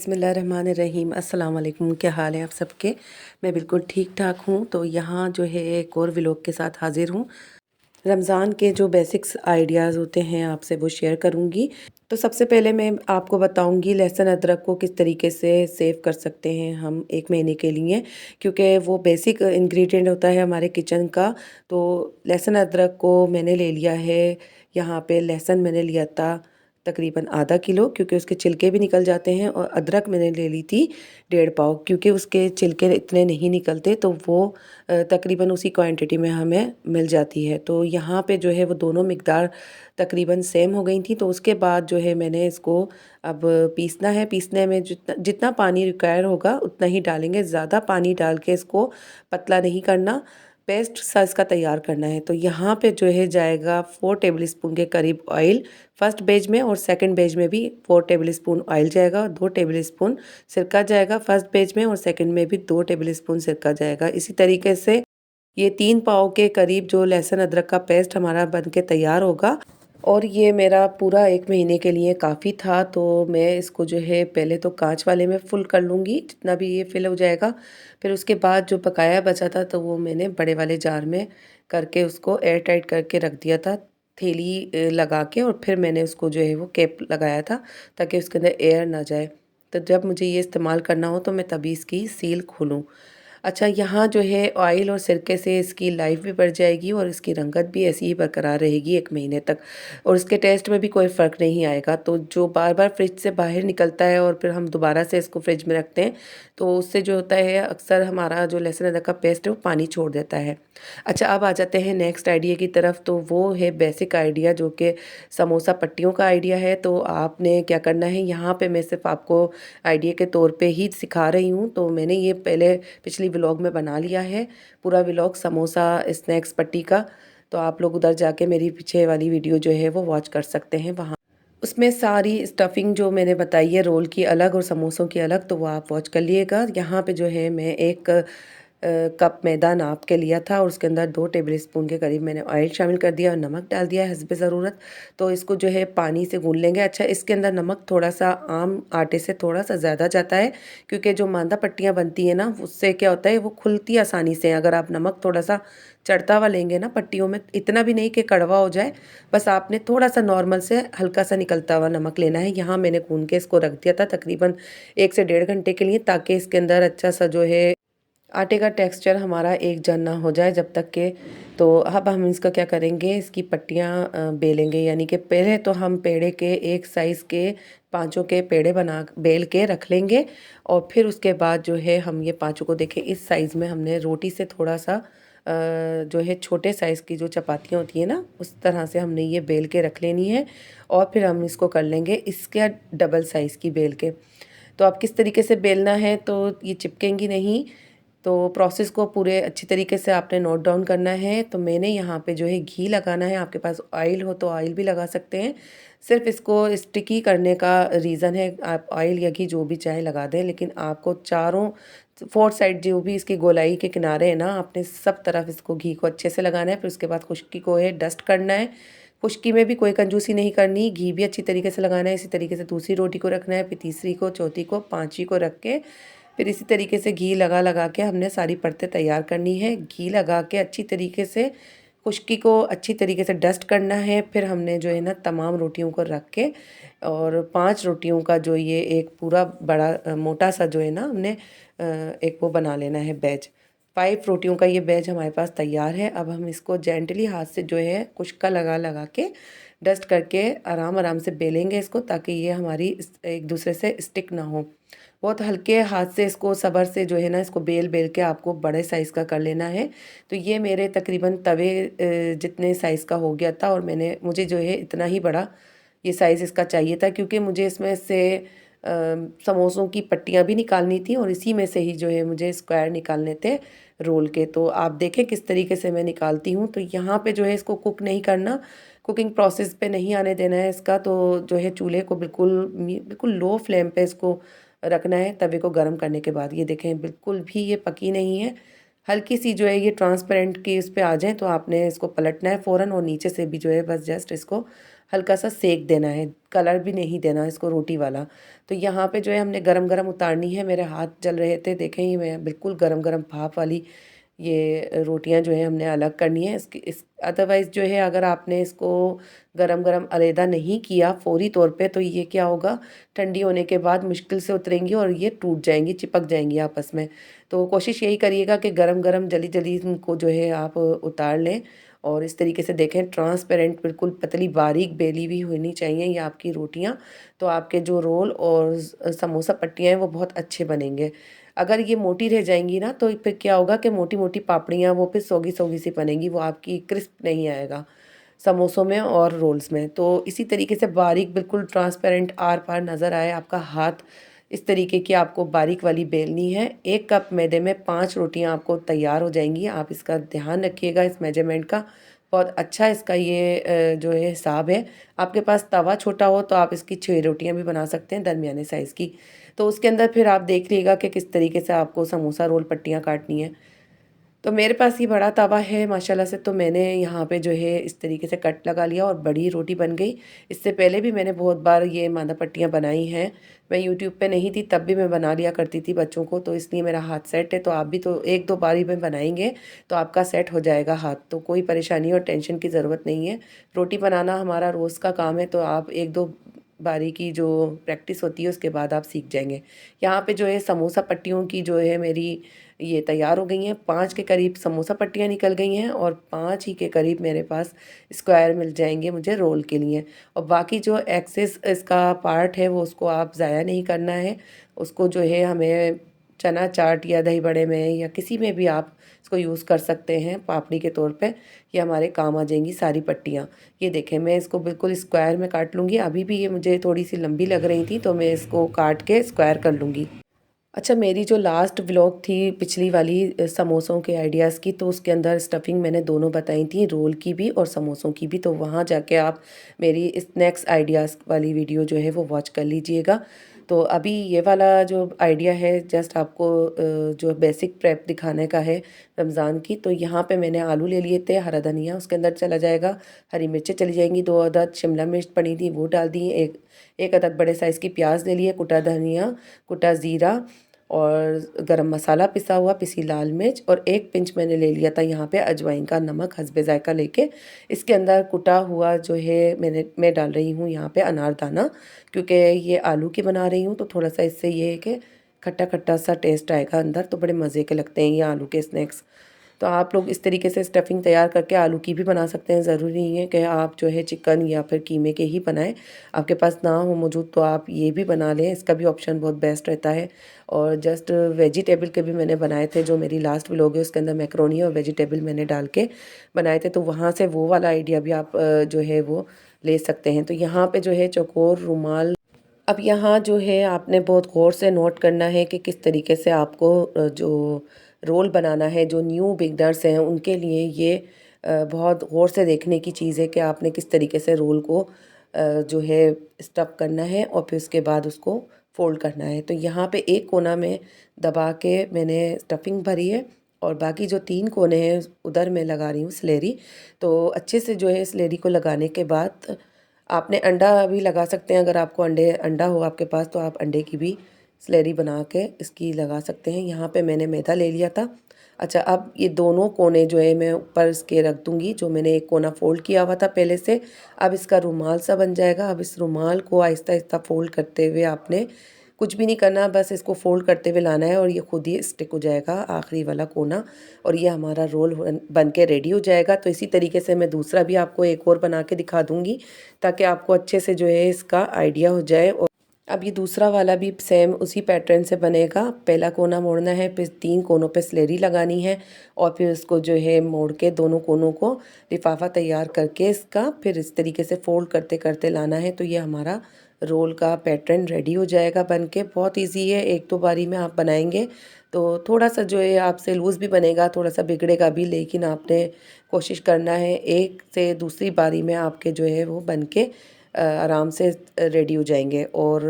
बिस्मिल्लाहिर्रहमानिर्रहीम। अस्सलाम वालेकुम। क्या हाल है आप सबके? मैं बिल्कुल ठीक ठाक हूँ। तो यहाँ जो है एक और व्लॉग के साथ हाज़िर हूँ। रमज़ान के जो बेसिक्स आइडियाज़ होते हैं आपसे वो शेयर करूँगी। तो सबसे पहले मैं आपको बताऊँगी लहसुन अदरक को किस तरीके से सेव कर सकते हैं हम 1 महीने के लिए, क्योंकि वो बेसिक इंग्रेडिएंट होता है हमारे किचन का। तो लहसुन अदरक को मैंने ले लिया है, यहाँ पे लहसुन मैंने लिया था तकरीबन आधा किलो, क्योंकि उसके छिलके भी निकल जाते हैं, और अदरक मैंने ले ली थी 1.5 पाव, क्योंकि उसके छिलके इतने नहीं निकलते, तो वो तकरीबन उसी क्वांटिटी में हमें मिल जाती है। तो यहाँ पे जो है वो दोनों मिकदार तकरीबन सेम हो गई थी। तो उसके बाद जो है मैंने इसको अब पीसना है। पीसने में जितना जितना पानी रिक्वायर होगा उतना ही डालेंगे, ज़्यादा पानी डाल के इसको पतला नहीं करना, पेस्ट सा इसका तैयार करना है। तो यहाँ पे जो है जाएगा 4 टेबलस्पून के करीब ऑयल फर्स्ट बेज में, और सेकंड बेज में भी 4 टेबलस्पून ऑयल जाएगा, और 2 टेबलस्पून सिरका जाएगा फर्स्ट बेज में, और सेकंड में भी 2 टेबलस्पून सिरका जाएगा। इसी तरीके से ये 3 पाव के करीब जो लहसुन अदरक का पेस्ट हमारा बन के तैयार होगा, और ये मेरा पूरा 1 महीने के लिए काफ़ी था। तो मैं इसको जो है पहले तो कांच वाले में फुल कर लूँगी, जितना भी ये फिल हो जाएगा। फिर उसके बाद जो बकाया बचा था तो वो मैंने बड़े वाले जार में करके उसको एयर टाइट करके रख दिया था, थैली लगा के, और फिर मैंने उसको जो है वो कैप लगाया था ताकि उसके अंदर एयर ना जाए। तो जब मुझे ये इस्तेमाल करना हो तो मैं तभी इसकी सील खोलूँ। अच्छा, यहाँ जो है ऑयल और सिरके से इसकी लाइफ भी बढ़ जाएगी, और इसकी रंगत भी ऐसी ही बरकरार रहेगी 1 महीने तक, और इसके टेस्ट में भी कोई फ़र्क नहीं आएगा। तो जो बार-बार फ्रिज से बाहर निकलता है और फिर हम दोबारा से इसको फ्रिज में रखते हैं, तो उससे जो होता है अक्सर हमारा जो लहसुन अदरक का पेस्ट है वो पानी छोड़ देता है। अच्छा, अब आ जाते हैं नेक्स्ट आइडिया की तरफ। तो वो है बेसिक आइडिया, जो कि समोसा पट्टियों का आइडिया है। तो आपने क्या करना है, यहाँ पे मैं सिर्फ आपको आइडिया के तौर पे ही सिखा रही हूँ। तो मैंने ये पहले पिछली व्लॉग में बना लिया है, पूरा व्लॉग समोसा स्नैक्स पट्टी का। तो आप लोग उधर जाके मेरी पीछे वाली वीडियो जो है वो वॉच कर सकते हैं। वहाँ उसमें सारी स्टफिंग जो मैंने बताई है, रोल की अलग और समोसों की अलग, तो वो आप वॉच कर लिएगा। यहाँ पे जो है मैं एक कप मैदा नाप के लिया था, और उसके अंदर 2 टेबलस्पून के करीब मैंने ऑयल शामिल कर दिया और नमक डाल दिया हस्ब ज़रूरत। तो इसको जो है पानी से गूँध लेंगे। अच्छा, इसके अंदर नमक थोड़ा-सा आम आटे से थोड़ा-सा ज़्यादा जाता है, क्योंकि जो मांदा पट्टियाँ बनती हैं ना, उससे क्या होता है वो खुलती आसानी से। अगर आप नमक थोड़ा-सा चढ़ता हुआ लेंगे ना पट्टियों में, इतना भी नहीं कि कड़वा हो जाए, बस आपने थोड़ा-सा नॉर्मल से हल्का-सा निकलता हुआ नमक लेना है। यहाँ मैंने गूँध के इसको रख दिया था तकरीबन 1 से 1.5 घंटे के लिए, ताकि इसके अंदर अच्छा-सा जो है आटे का टेक्सचर हमारा एक जन ना हो जाए जब तक के। तो अब हम इसका क्या करेंगे, इसकी पट्टियाँ बेलेंगे। यानी कि पहले तो हम पेड़े के एक साइज़ के पाँचों के पेड़े बना बेल के रख लेंगे, और फिर उसके बाद जो है हम ये पाँचों को देखें इस साइज़ में हमने रोटी से थोड़ा-सा जो है छोटे साइज़ की जो चपातियाँ होती हैं ना, उस तरह से हमने ये बेल के रख लेनी है, और फिर हम इसको कर लेंगे इसके डबल साइज़ की बेल के। तो आप किस तरीके से बेलना है तो ये चिपकेंगी नहीं। तो प्रोसेस को पूरे अच्छी तरीके से आपने नोट डाउन करना है। तो मैंने यहाँ पे जो है घी लगाना है, आपके पास ऑयल हो तो ऑयल भी लगा सकते हैं। सिर्फ इसको स्टिकी करने का रीज़न है, आप ऑयल या घी जो भी चाहे लगा दें, लेकिन आपको चारों 4 साइड जो भी इसकी गोलाई के किनारे हैं ना, आपने सब तरफ इसको घी को अच्छे से लगाना है। फिर उसके बाद खुश्की को है डस्ट करना है। खुश्की में भी कोई कंजूसी नहीं करनी, घी भी अच्छी तरीके से लगाना है। इसी तरीके से दूसरी रोटी को रखना है, फिर तीसरी को, चौथी को, पाँचवीं को रख के फिर इसी तरीके से घी लगा लगा के हमने सारी परतें तैयार करनी है। घी लगा के अच्छी तरीके से खुश्की को अच्छी तरीके से डस्ट करना है। फिर हमने जो है ना तमाम रोटियों को रख के, और 5 रोटियों का जो ये एक पूरा बड़ा मोटा सा जो है ना हमने एक वो बना लेना है बैच। 5 रोटियों का ये बैच हमारे पास तैयार है। अब हम इसको जेंटली हाथ से जो है खुश्का लगा लगा के डस्ट करके आराम आराम से बेलेंगे इसको, ताकि ये हमारी एक दूसरे से स्टिक ना हो। बहुत हल्के हाथ से इसको सब्र से जो है ना इसको बेल बेल के आपको बड़े साइज़ का कर लेना है। तो ये मेरे तकरीबन तवे जितने साइज़ का हो गया था, और मुझे जो है इतना ही बड़ा ये साइज़ इसका चाहिए था, क्योंकि मुझे इसमें से समोसों की पट्टियाँ भी निकालनी थी, और इसी में से ही जो है मुझे स्क्वायर निकालने थे रोल के। तो आप देखें किस तरीके से मैं निकालती हूँ। तो यहाँ पे जो है इसको कुक नहीं करना, कुकिंग प्रोसेस पे नहीं आने देना है इसका। तो जो है चूल्हे को बिल्कुल लो फ्लेम पे इसको रखना है तवे को गर्म करने के बाद। ये देखें बिल्कुल भी ये पकी नहीं है, हल्की सी जो है ये ट्रांसपेरेंट की इस पे आ जाए तो आपने इसको पलटना है फ़ौरन, और नीचे से भी जो है बस जस्ट इसको हल्का सा सेक देना है, कलर भी नहीं देना इसको रोटी वाला। तो यहाँ पे जो है हमने गरम गरम उतारनी है। मेरे हाथ जल रहे थे, देखें ये मैं बिल्कुल गरम गरम भाप वाली ये रोटियां जो है हमने अलग करनी है। इस अदरवाइज़ जो है अगर आपने इसको गरम गरम अलहदा नहीं किया फ़ौरी तौर पे, तो ये क्या होगा, ठंडी होने के बाद मुश्किल से उतरेंगी और ये टूट जाएंगी, चिपक जाएंगी आपस में। तो कोशिश यही करिएगा कि गरम गरम जल्दी जल्दी इनको जो है आप उतार लें। और इस तरीके से देखें, ट्रांसपेरेंट बिल्कुल पतली बारीक बेली हुई होनी चाहिए ये आपकी रोटियाँ। तो आपके जो रोल और समोसा पट्टियाँ हैं वो बहुत अच्छे बनेंगे। अगर ये मोटी रह जाएंगी ना, तो फिर क्या होगा कि मोटी मोटी पापड़ियाँ वो फिर सौगी सौगी सी बनेंगी, वो आपकी क्रिस्प नहीं आएगा समोसों में और रोल्स में। तो इसी तरीके से बारीक बिल्कुल ट्रांसपेरेंट आर पार नज़र आए आपका हाथ, इस तरीके की आपको बारीक वाली बेलनी है। 1 कप मैदे में 5 रोटियां आपको तैयार हो जाएंगी। आप इसका ध्यान रखिएगा, इस मेजरमेंट का बहुत अच्छा इसका ये जो है हिसाब है। आपके पास तवा छोटा हो तो आप इसकी 6 रोटियां भी बना सकते हैं दरमियाने साइज़ की। तो उसके अंदर फिर आप देख लीजिएगा कि किस तरीके से आपको समोसा रोल पट्टियाँ काटनी है। तो मेरे पास ये बड़ा तवा है माशाल्लाह से, तो मैंने यहाँ पे जो है इस तरीके से कट लगा लिया और बड़ी रोटी बन गई। इससे पहले भी मैंने बहुत बार ये मांदा पट्टियाँ बनाई हैं। मैं यूट्यूब पे नहीं थी तब भी मैं बना लिया करती थी बच्चों को, तो इसलिए मेरा हाथ सेट है। तो आप भी तो 1-2 बारी में बनाएंगे तो आपका सेट हो जाएगा हाथ, तो कोई परेशानी और टेंशन की ज़रूरत नहीं है। रोटी बनाना हमारा रोज़ का काम है, तो आप 1-2 बारी की जो प्रैक्टिस होती है उसके बाद आप सीख जाएंगे। यहाँ पे जो है समोसा पट्टियों की जो है मेरी ये तैयार हो गई हैं। 5 के करीब समोसा पट्टियाँ निकल गई हैं और 5 ही के करीब मेरे पास स्क्वायर मिल जाएंगे मुझे रोल के लिए। और बाकी जो एक्सेस इसका पार्ट है वो उसको आप ज़ाया नहीं करना है। उसको जो है हमें चना चाट या दही बड़े में या किसी में भी आप इसको यूज़ कर सकते हैं पापड़ी के तौर पे। ये हमारे काम आ जाएंगी सारी पट्टियाँ। ये देखें, मैं इसको बिल्कुल स्क्वायर में काट लूँगी। अभी भी ये मुझे थोड़ी सी लंबी लग रही थी तो मैं इसको काट के स्क्वायर कर लूँगी। अच्छा, मेरी जो लास्ट व्लॉग थी पिछली वाली समोसों के आइडियाज़ की, तो उसके अंदर स्टफिंग मैंने दोनों बताई थी, रोल की भी और समोसों की भी। तो वहाँ जाके आप मेरी स्नैक्स आइडियाज़ वाली वीडियो जो है वो वॉच कर लीजिएगा। तो अभी ये वाला जो आइडिया है जस्ट आपको जो बेसिक प्रेप दिखाने का है रमज़ान की। तो यहाँ पे मैंने आलू ले लिए थे, हरा धनिया उसके अंदर चला जाएगा, हरी मिर्चें चली जाएंगी, 2 अदद शिमला मिर्च पड़ी थी वो डाल दी, एक अदद बड़े साइज़ की प्याज ले लिए, कुटा धनिया, कुटा ज़ीरा और गरम मसाला पिसा हुआ, पिसी लाल मिर्च और 1 पिंच मैंने ले लिया था यहाँ पे अजवाइन का, नमक हस्बे ज़ायक़ा लेके इसके अंदर कुटा हुआ जो है मैं डाल रही हूँ यहाँ पे अनारदाना, क्योंकि ये आलू की बना रही हूँ तो थोड़ा सा इससे ये है कि खट्टा खट्टा सा टेस्ट आएगा अंदर, तो बड़े मज़े के लगते हैं ये आलू के स्नैक्स। तो आप लोग इस तरीके से स्टफिंग तैयार करके आलू की भी बना सकते हैं। ज़रूरी नहीं है कि आप जो है चिकन या फिर कीमे के ही बनाएं, आपके पास ना हो मौजूद तो आप ये भी बना लें, इसका भी ऑप्शन बहुत बेस्ट रहता है। और जस्ट वेजिटेबल के भी मैंने बनाए थे, जो मेरी लास्ट व्लॉग है उसके अंदर मैक्रोनी और वेजिटेबल मैंने डाल के बनाए थे, तो वहाँ से वो वाला आइडिया भी आप जो है वो ले सकते हैं। तो यहाँ पे जो है चौकोर रुमाल, अब यहाँ जो है आपने बहुत गौर से नोट करना है कि किस तरीके से आपको जो रोल बनाना है। जो न्यू बिगनर्स हैं उनके लिए ये बहुत गौर से देखने की चीज़ है कि आपने किस तरीके से रोल को जो है स्टफ़ करना है और फिर उसके बाद उसको फोल्ड करना है। तो यहाँ पे एक कोना में दबा के मैंने स्टफिंग भरी है और बाकी जो 3 कोने हैं उधर मैं लगा रही हूँ स्लेरी। तो अच्छे से जो है स्लेरी को लगाने के बाद आपने अंडा भी लगा सकते हैं, अगर आपको अंडा हो आपके पास तो आप अंडे की भी स्लेरी बना के इसकी लगा सकते हैं। यहाँ पे मैंने मैदा ले लिया था। अच्छा, अब ये दोनों कोने जो है मैं ऊपर इसके रख दूँगी, जो मैंने एक कोना फ़ोल्ड किया हुआ था पहले से। अब इसका रुमाल सा बन जाएगा। अब इस रुमाल को आहिस्ता आहिस्ता फ़ोल्ड करते हुए आपने कुछ भी नहीं करना, बस इसको फ़ोल्ड करते हुए लाना है और ये खुद ही स्टिक हो जाएगा आखिरी वाला कोना और ये हमारा रोल बन के रेडी हो जाएगा। तो इसी तरीके से मैं दूसरा भी आपको एक और बना के दिखा दूँगी ताकि आपको अच्छे से जो है इसका आइडिया हो जाए। और अब ये दूसरा वाला भी सेम उसी पैटर्न से बनेगा। पहला कोना मोड़ना है, फिर 3 कोनों पे स्लेरी लगानी है और फिर उसको जो है मोड़ के दोनों कोनों को लिफाफा तैयार करके इसका फिर इस तरीके से फोल्ड करते करते लाना है। तो ये हमारा रोल का पैटर्न रेडी हो जाएगा बन के। बहुत ईजी है, 1-2 बारी में आप बनाएंगे तो थोड़ा सा जो है आपसे लूज़ भी बनेगा, थोड़ा सा बिगड़ेगा भी, लेकिन आपने कोशिश करना है एक से दूसरी बारी में आपके जो है वो बन के आराम से रेडी हो जाएंगे और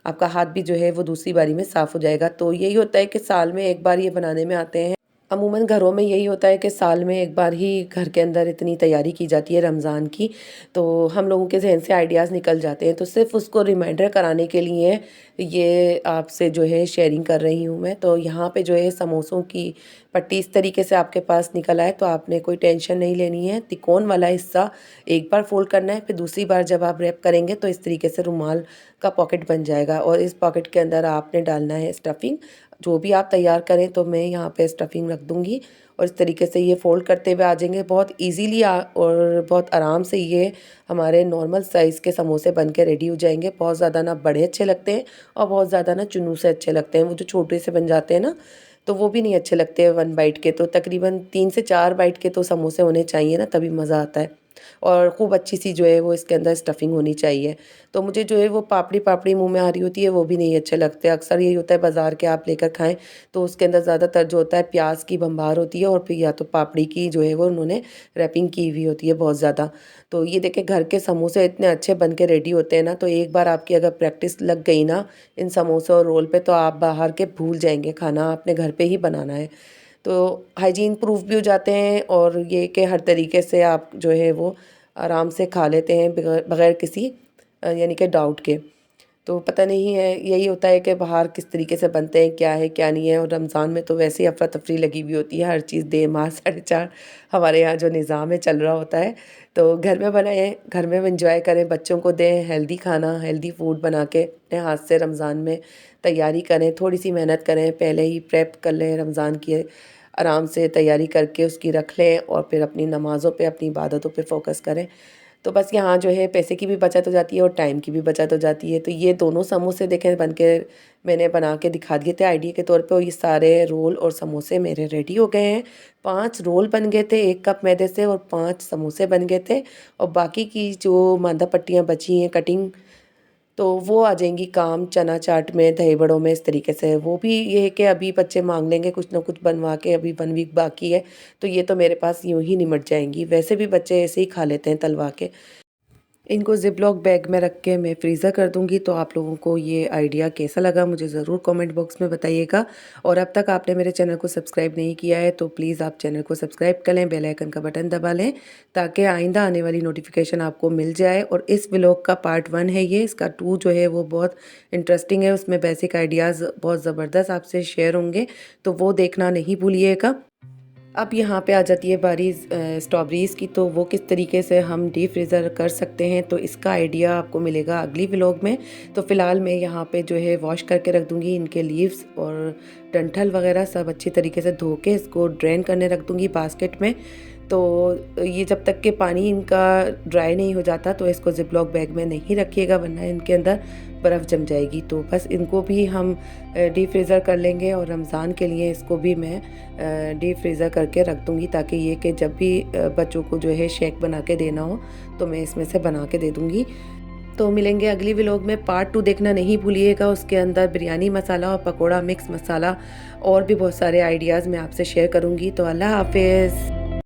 आपका हाथ भी जो है वो दूसरी बारी में साफ़ हो जाएगा। तो यही होता है कि साल में एक बार ये बनाने में आते हैं। अमूमन घरों में यही होता है कि साल में एक बार ही घर के अंदर इतनी तैयारी की जाती है रमज़ान की, तो हम लोगों के ज़हन से आइडियाज़ निकल जाते हैं। तो सिर्फ़ उसको रिमाइंडर कराने के लिए ये आपसे जो है शेयरिंग कर रही हूँ मैं। तो यहाँ पे जो है समोसों की पट्टी इस तरीके से आपके पास निकल आए तो आपने कोई टेंशन नहीं लेनी है। तिकोन वाला हिस्सा एक बार फ़ोल्ड करना है, फिर दूसरी बार जब आप रैप करेंगे तो इस तरीके से रुमाल का पॉकेट बन जाएगा और इस पॉकेट के अंदर आपने डालना है स्टफिंग। जो भी आप तैयार करें तो मैं यहाँ पे स्टफिंग रख दूँगी और इस तरीके से ये फ़ोल्ड करते हुए आ जाएंगे बहुत इजीली और बहुत आराम से ये हमारे नॉर्मल साइज़ के समोसे बन के रेडी हो जाएंगे। बहुत ज़्यादा ना बड़े अच्छे लगते हैं और बहुत ज़्यादा ना चुन्नू से अच्छे लगते हैं। वो जो छोटे से बन जाते हैं ना, तो वो भी नहीं अच्छे लगते हैं 1 बाइट के। तो तकरीबन 3 से 4 बाइट के तो समोसे होने चाहिए ना, तभी मज़ा आता है। और खूब अच्छी सी जो है वो इसके अंदर स्टफिंग होनी चाहिए। तो मुझे जो है वो पापड़ी मुँह में आ रही होती है, वो भी नहीं अच्छे लगते। अक्सर यही होता है बाज़ार के आप लेकर खाएँ तो उसके अंदर ज़्यादातर जो होता है प्याज़ की भम्बार होती है और फिर या तो पापड़ी की जो है वो उन्होंने रैपिंग की हुई होती है बहुत ज़्यादा। तो ये देखिए घर के समोसे इतने अच्छे बन के रेडी होते हैं ना, तो एक बार आपकी अगर प्रैक्टिस लग गई ना इन समोसों और रोल पे, तो आप बाहर के भूल जाएँगे, खाना आपने घर पे ही बनाना है। तो हाइजीन प्रूफ भी हो जाते हैं और ये कि हर तरीके से आप जो है वो आराम से खा लेते हैं बगैर बगैर किसी यानी कि डाउट के। तो पता नहीं है, यही होता है कि बाहर किस तरीके से बनते हैं, क्या है क्या नहीं है। और रमज़ान में तो वैसे ही अफरा तफरी लगी हुई होती है, हर चीज़ दे मार साढ़े चार हमारे यहाँ जो निज़ाम है चल रहा होता है। तो घर में बनाएं, घर में एंजॉय करें, बच्चों को दें हेल्दी खाना, हेल्दी फूड बना के अपने हाथ से रमज़ान में तैयारी करें। थोड़ी सी मेहनत करें, पहले ही प्रेप कर लें रमज़ान की, आराम से तैयारी करके उसकी रख लें और फिर अपनी नमाज़ों पे, अपनी इबादतों पे फ़ोकस करें। तो बस यहाँ जो है पैसे की भी बचत हो जाती है और टाइम की भी बचत हो जाती है। तो ये दोनों समोसे देखें बन के मैंने बना के दिखा दिए थे आइडिया के तौर पे, और ये सारे रोल और समोसे मेरे रेडी हो गए हैं। 5 रोल बन गए थे 1 कप मैदे से और 5 समोसे बन गए थे। और बाकी की जो मांदा पट्टियाँ बची हैं कटिंग, तो वो आ जाएंगी काम चना चाट में, दही बड़ों में, इस तरीके से। वो भी ये है कि अभी बच्चे मांग लेंगे कुछ ना कुछ बनवा के, अभी 1 वीक बाकी है तो ये तो मेरे पास यूँ ही निमट जाएंगी। वैसे भी बच्चे ऐसे ही खा लेते हैं तलवा के। इनको ज़िप-लॉक बैग में रख के मैं फ्रीज़र कर दूँगी। तो आप लोगों को ये आइडिया कैसा लगा मुझे ज़रूर कमेंट बॉक्स में बताइएगा। और अब तक आपने मेरे चैनल को सब्सक्राइब नहीं किया है तो प्लीज़ आप चैनल को सब्सक्राइब कर लें, बेल आइकन का बटन दबा लें ताकि आइंदा आने वाली नोटिफिकेशन आपको मिल जाए। और इस व्लॉग का पार्ट 1 है ये, इसका 2 जो है वो बहुत इंटरेस्टिंग है, उसमें बेसिक आइडियाज़ बहुत ज़बरदस्त आपसे शेयर होंगे, तो वो देखना नहीं भूलिएगा। अब यहाँ पे आ जाती है बारी स्ट्रॉबेरीज़ की, तो वो किस तरीके से हम डीप फ्रीज़र कर सकते हैं तो इसका आइडिया आपको मिलेगा अगली व्लॉग में। तो फ़िलहाल मैं यहाँ पे जो है वॉश करके रख दूँगी इनके लीव्स और डंठल वगैरह सब अच्छी तरीके से धो के इसको ड्रेन करने रख दूँगी बास्केट में। तो ये जब तक कि पानी इनका ड्राई नहीं हो जाता तो इसको ज़िप-लॉक बैग में नहीं रखिएगा, वरना इनके अंदर बर्फ़ जम जाएगी। तो बस इनको भी हम डीप फ्रीज़र कर लेंगे और रमज़ान के लिए इसको भी मैं डीप फ्रीज़र करके रख दूँगी ताकि ये कि जब भी बच्चों को जो है शेक बना के देना हो तो मैं इसमें से बना के दे दूँगी। तो मिलेंगे अगली व्लॉग में, पार्ट 2 देखना नहीं भूलिएगा। उसके अंदर बिरयानी मसाला और पकोड़ा मिक्स मसाला और भी बहुत सारे आइडियाज़ मैं आपसे शेयर करूँगी। तो अल्लाह हाफ़िज़।